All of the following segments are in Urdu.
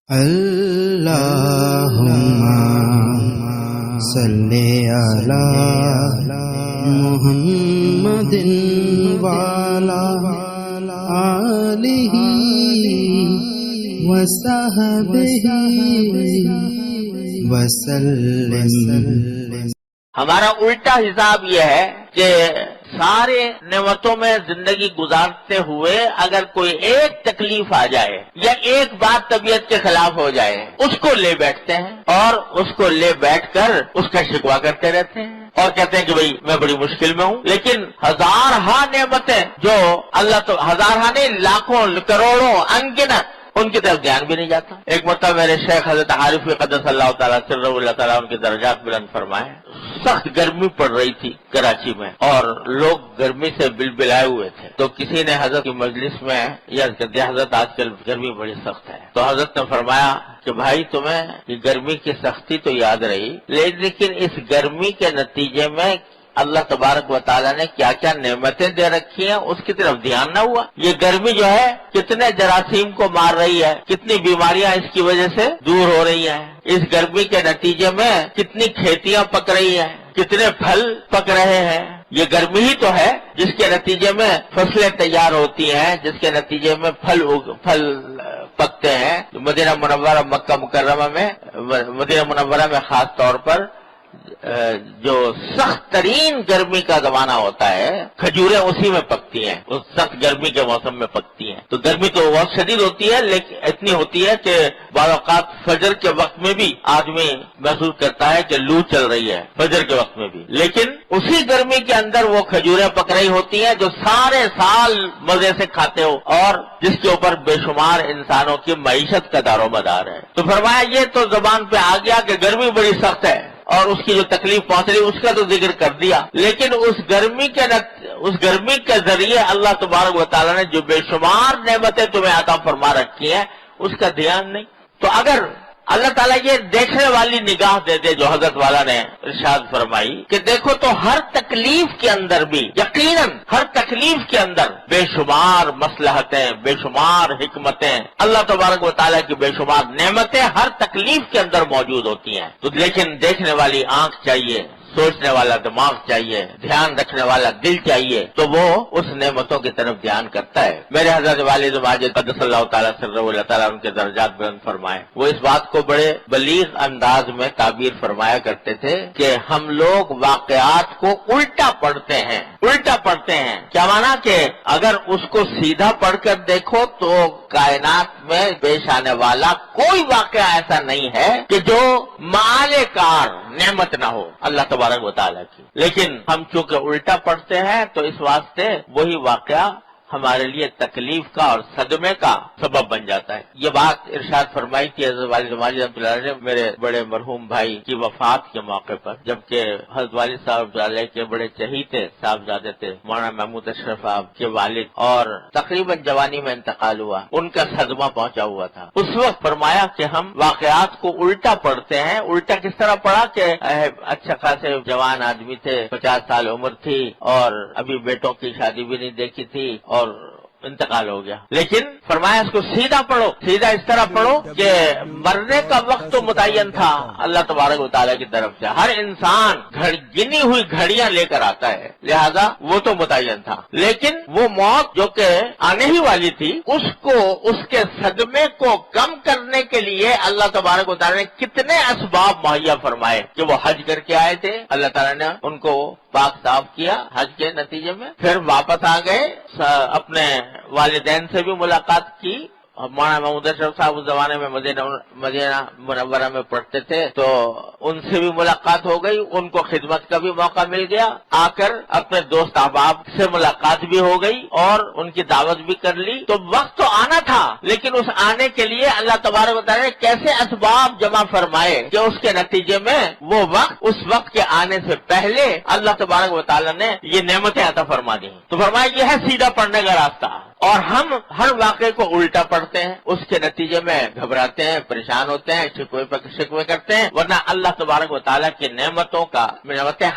اللہم صلی علی محمد وعلی آلہ وصحبہ وسلم۔ ہمارا الٹا حساب یہ ہے کہ سارے نعمتوں میں زندگی گزارتے ہوئے اگر کوئی ایک تکلیف آ جائے یا ایک بات طبیعت کے خلاف ہو جائے اس کو لے بیٹھتے ہیں اور اس کو لے بیٹھ کر اس کا شکوہ کرتے رہتے ہیں اور کہتے ہیں کہ بھئی میں بڑی مشکل میں ہوں، لیکن ہزارہا نعمتیں جو اللہ تو ہزارہا نہیں لاکھوں کروڑوں انگنت ان کی طرف دھیان بھی نہیں جاتا۔ ایک مرتبہ میرے شیخ حضرت عارف قدس اللہ تعالیٰ سرہ اللہ تعالیٰ ان کے درجات بلند فرمائے، سخت گرمی پڑ رہی تھی کراچی میں اور لوگ گرمی سے بلبلائے ہوئے تھے، تو کسی نے حضرت کی مجلس میں یا حضرت آج کل گرمی بڑی سخت ہے، تو حضرت نے فرمایا کہ بھائی تمہیں یہ گرمی کی سختی تو یاد رہی، لیکن اس گرمی کے نتیجے میں اللہ تبارک و تعالیٰ نے کیا کیا نعمتیں دے رکھی ہیں اس کی طرف دھیان نہ ہوا۔ یہ گرمی جو ہے کتنے جراثیم کو مار رہی ہے، کتنی بیماریاں اس کی وجہ سے دور ہو رہی ہیں، اس گرمی کے نتیجے میں کتنی کھیتیاں پک رہی ہیں، کتنے پھل پک رہے ہیں۔ یہ گرمی ہی تو ہے جس کے نتیجے میں فصلیں تیار ہوتی ہیں، جس کے نتیجے میں پھل پکتے ہیں۔ مدینہ منورہ مکہ مکرمہ میں، مدینہ منورہ میں خاص طور پر جو سخت ترین گرمی کا زمانہ ہوتا ہے کھجوریں اسی میں پکتی ہیں، اس سخت گرمی کے موسم میں پکتی ہیں۔ تو گرمی تو بہت شدید ہوتی ہے، لیکن اتنی ہوتی ہے کہ بعض اوقات فجر کے وقت میں بھی آدمی محسوس کرتا ہے کہ لو چل رہی ہے فجر کے وقت میں بھی، لیکن اسی گرمی کے اندر وہ کھجوریں پک رہی ہوتی ہیں جو سارے سال مزے سے کھاتے ہو اور جس کے اوپر بے شمار انسانوں کی معیشت کا دار و مدار ہے۔ تو فرمایا یہ تو زبان پہ آ گیا کہ گرمی بڑی سخت ہے اور اس کی جو تکلیف پہنچ رہی اس کا تو ذکر کر دیا، لیکن اس گرمی کے ذریعے اللہ تبارک و تعالیٰ نے جو بے شمار نعمتیں تمہیں عطا فرما رکھی ہیں اس کا دھیان نہیں۔ تو اگر اللہ تعالیٰ یہ دیکھنے والی نگاہ دے دے جو حضرت والا نے ارشاد فرمائی کہ دیکھو تو ہر تکلیف کے اندر بھی یقیناً ہر تکلیف کے اندر بے شمار مصلحتیں، بے شمار حکمتیں، اللہ تبارک و تعالیٰ کی بے شمار نعمتیں ہر تکلیف کے اندر موجود ہوتی ہیں، تو لیکن دیکھنے والی آنکھ چاہیے، سوچنے والا دماغ چاہیے، دھیان رکھنے والا دل چاہیے، تو وہ اس نعمتوں کی طرف دھیان کرتا ہے۔ میرے حضرت والد ماجد قدس اللہ تعالیٰ سرہ اللہ تعالیٰ ان کے درجات بلند فرمائے، وہ اس بات کو بڑے بلیغ انداز میں تعبیر فرمایا کرتے تھے کہ ہم لوگ واقعات کو الٹا پڑھتے ہیں۔ الٹا پڑھتے ہیں کیا مانا کہ اگر اس کو سیدھا پڑھ کر دیکھو تو کائنات میں پیش آنے والا کوئی واقعہ ایسا نہیں ہے کہ جو معال کار نعمت نہ ہو اللہ تبارک و تعالیٰ کی، لیکن ہم چونکہ الٹا پڑھتے ہیں تو اس واسطے وہی واقعہ ہمارے لیے تکلیف کا اور صدمے کا سبب بن جاتا ہے۔ یہ بات ارشاد فرمائی تھی حضرت والد ماجد رحمۃ اللہ علیہ نے میرے بڑے مرحوم بھائی کی وفات کے موقع پر، جبکہ حضرت والد صاحب علیہ کے بڑے چہیتے صاحبزادے تھے مولانا محمود اشرف صاحب کے والد، اور تقریباً جوانی میں انتقال ہوا، ان کا صدمہ پہنچا ہوا تھا۔ اس وقت فرمایا کہ ہم واقعات کو الٹا پڑھتے ہیں۔ الٹا کس طرح پڑھا کہ اچھا خاصے جوان آدمی تھے، 50 سال عمر تھی اور ابھی بیٹوں کی شادی بھی نہیں دیکھی تھی اور انتقال ہو گیا، لیکن فرمایا اس کو سیدھا پڑھو، سیدھا اس طرح پڑھو کہ مرنے کا وقت تو متعین تھا اللہ تبارک و تعالیٰ کی طرف سے، ہر انسان گنی ہوئی گھڑیاں لے کر آتا ہے، لہذا وہ تو متعین تھا، لیکن وہ موت جو کہ آنے ہی والی تھی اس کو، اس کے صدمے کو کم کرنے کے لیے اللہ تبارک و تعالیٰ نے کتنے اسباب مہیا فرمائے کہ وہ حج کر کے آئے تھے، اللہ تعالیٰ نے ان کو پاک صاف کیا حج کے نتیجے میں، پھر واپس آ گئے، اپنے والدین سے بھی ملاقات کی، مولانا محمود اشرف صاحب اس زمانے میں مدینہ منورہ میں پڑھتے تھے تو ان سے بھی ملاقات ہو گئی، ان کو خدمت کا بھی موقع مل گیا، آ کر اپنے دوست احباب سے ملاقات بھی ہو گئی اور ان کی دعوت بھی کر لی۔ تو وقت تو آنا تھا، لیکن اس آنے کے لیے اللہ تبارک و تعالیٰ نے کیسے اسباب جمع فرمائے کہ اس کے نتیجے میں وہ وقت، اس وقت کے آنے سے پہلے اللہ تبارک و تعالیٰ نے یہ نعمتیں عطا فرما دی۔ تو فرمایا یہ ہے سیدھا پڑھنے کا راستہ، اور ہم ہر واقعے کو الٹا پڑھ پڑھتے ہیں اس کے نتیجے میں گھبراتے ہیں، پریشان ہوتے ہیں، شکوے کرتے ہیں، ورنہ اللہ تبارک و تعالیٰ کی نعمتوں کا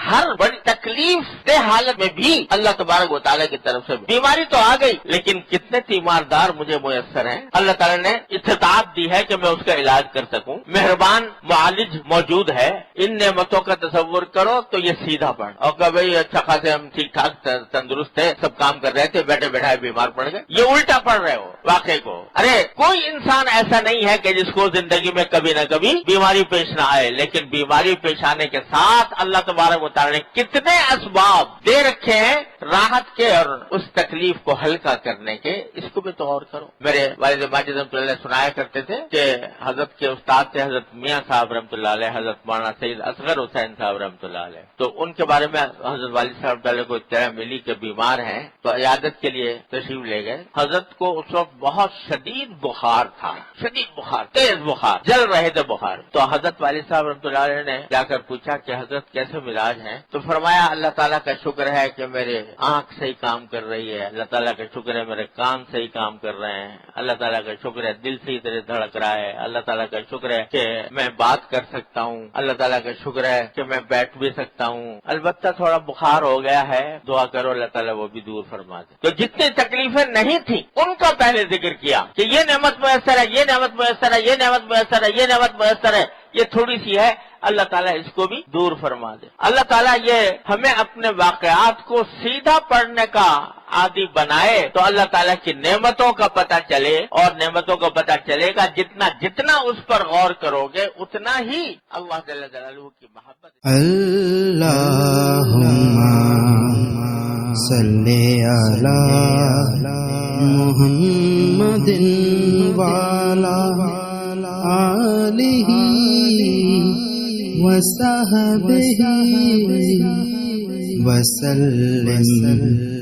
ہر بڑی تکلیف دہ حالت میں بھی اللہ تبارک و تعالیٰ کی طرف سے بیماری تو آ گئی لیکن کتنے تیماردار مجھے میسر ہیں، اللہ تعالیٰ نے استطاعت دی ہے کہ میں اس کا علاج کر سکوں، مہربان معالج موجود ہے، ان نعمتوں کا تصور کرو تو یہ سیدھا پڑ اور کہ بھائی اچھا خاصے ہم ٹھیک ٹھاک تندرست تھے، سب کام کر رہے تھے، بیٹھے بیٹھائے بیمار پڑ گئے، یہ الٹا پڑ رہے ہو واقعے کو۔ ارے کوئی انسان ایسا نہیں ہے کہ جس کو زندگی میں کبھی نہ کبھی بیماری پیش نہ آئے، لیکن بیماری پیش آنے کے ساتھ اللہ تبارک و تعالیٰ نے کتنے اسباب دے رکھے ہیں راحت کے اور اس تکلیف کو ہلکا کرنے کے، اس کو بھی تو غور کرو۔ میرے والد ماجد رحمۃ اللہ سنایا کرتے تھے کہ حضرت کے استاد تھے حضرت میاں صاحب رحمۃ اللہ علیہ، حضرت مولانا سید اصغر حسین صاحب رحمۃ اللہ علیہ، تو ان کے بارے میں حضرت والد صاحب کو اطلاع ملی کہ بیمار ہیں تو عیادت کے لیے تشریف لے گئے۔ حضرت کو اس وقت بہت شدید بخار تھا، شدید بخار، تیز بخار، جل رہے تھے بخار۔ تو حضرت والد صاحب رحمۃ اللہ علیہ نے جا کر پوچھا کہ حضرت کیسے مزاج ہیں؟ تو فرمایا اللہ تعالیٰ کا شکر ہے کہ میرے آنکھ صحیح کام کر رہی ہے، اللہ تعالیٰ کا شکر ہے میرے کان صحیح کام کر رہے ہیں، اللہ تعالیٰ کا شکر ہے دل صحیح طرح دھڑک رہا ہے، اللہ تعالیٰ کا شکر ہے کہ میں بات کر سکتا ہوں، اللہ تعالیٰ کا شکر ہے کہ میں بیٹھ بھی سکتا ہوں، البتہ تھوڑا بخار ہو گیا ہے، دعا کرو اللہ تعالیٰ وہ بھی دور فرما دے۔ تو جتنی تکلیفیں نہیں تھیں ان کا پہلے ذکر کیا کہ یہ نعمت میسر ہے، یہ نعمت میسر ہے، یہ نعمت میسر ہے، یہ نعمت میسر ہے، یہ تھوڑی سی ہے، اللہ تعالیٰ اس کو بھی دور فرما دے۔ اللہ تعالیٰ یہ ہمیں اپنے واقعات کو سیدھا پڑھنے کا عادی بنائے تو اللہ تعالیٰ کی نعمتوں کا پتہ چلے، اور نعمتوں کا پتہ چلے گا جتنا اس پر غور کرو گے اتنا ہی اللہ جل جلالہ کی محبت۔ اللہم صلی علی محمد وعلی آلہ وصحبہ وسلم۔